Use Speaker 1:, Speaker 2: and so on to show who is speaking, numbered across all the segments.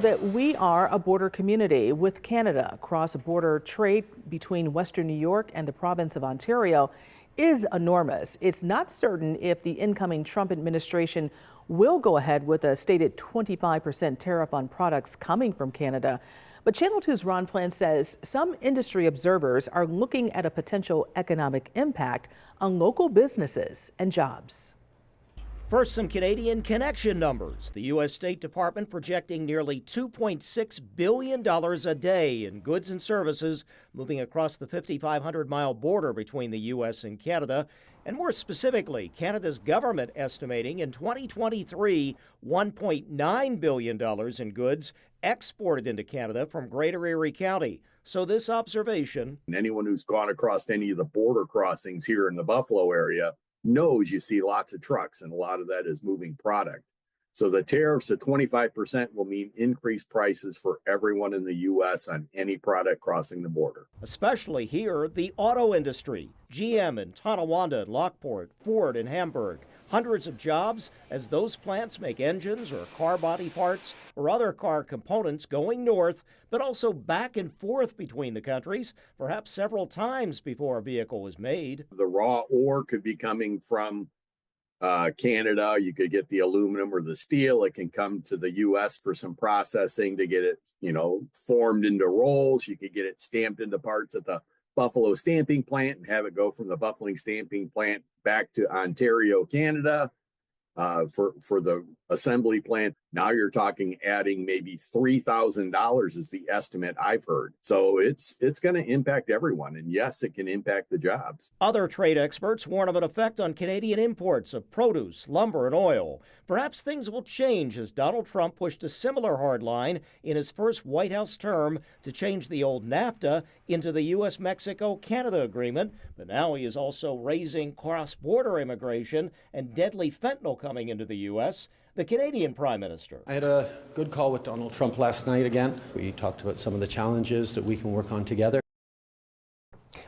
Speaker 1: That we are a border community with Canada. Cross-border trade between Western New York and the province of Ontario is enormous. It's not certain if the incoming Trump administration will go ahead with a stated 25% tariff on products coming from Canada. But Channel 2's Ron Plant says some industry observers are looking at a potential economic impact on local businesses and jobs.
Speaker 2: First, some Canadian connection numbers. The U.S. State Department projecting nearly $2.6 billion a day in goods and services moving across the 5,500-mile border between the U.S. and Canada. And more specifically, Canada's government estimating in 2023 $1.9 billion in goods exported into Canada from Greater Erie County. So this observation.
Speaker 3: And anyone who's gone across any of the border crossings here in the Buffalo area knows you see lots of trucks, and a lot of that is moving product. So the tariffs at 25% will mean increased prices for everyone in the U.S. on any product crossing the border.
Speaker 2: Especially here, the auto industry. GM in Tonawanda and Lockport, Ford in Hamburg. Hundreds of jobs as those plants make engines or car body parts or other car components going north, but also back and forth between the countries, perhaps several times before a vehicle is made.
Speaker 3: The raw ore could be coming from Canada. You could get the aluminum or the steel. It can come to the U.S. for some processing to get it, formed into rolls. You could get it stamped into parts at the Buffalo stamping plant and have it go from the Buffalo stamping plant back to Ontario, Canada, for the assembly plant. Now you're talking adding maybe $3,000 is the estimate I've heard. So it's going to impact everyone. And yes, it can impact the jobs.
Speaker 2: Other trade experts warn of an effect on Canadian imports of produce, lumber, and oil. Perhaps things will change as Donald Trump pushed a similar hard line in his first White House term to change the old NAFTA into the U.S.-Mexico-Canada agreement. But now he is also raising cross-border immigration and deadly fentanyl coming into the U.S. The Canadian Prime Minister.
Speaker 4: I had a good call with Donald Trump last night again. We talked about some of the challenges that we can work on together.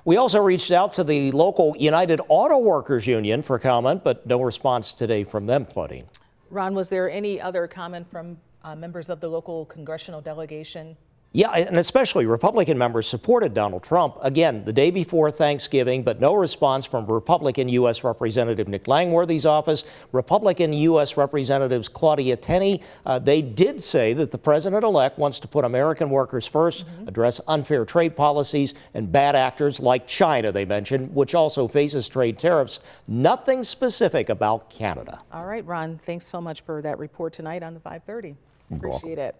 Speaker 2: We also reached out to the local United Auto Workers Union for comment, but no response today from them, Claudine.
Speaker 1: Ron, was there any other comment from members of the local congressional delegation?
Speaker 2: Yeah, and especially Republican members supported Donald Trump, again, the day before Thanksgiving, but no response from Republican U.S. Representative Nick Langworthy's office, Republican U.S. Representatives Claudia Tenney. They did say that the president-elect wants to put American workers first, address unfair trade policies, and bad actors like China, they mentioned, which also faces trade tariffs. Nothing specific about Canada.
Speaker 1: All right, Ron, thanks so much for that report tonight on the 5:30. Appreciate it.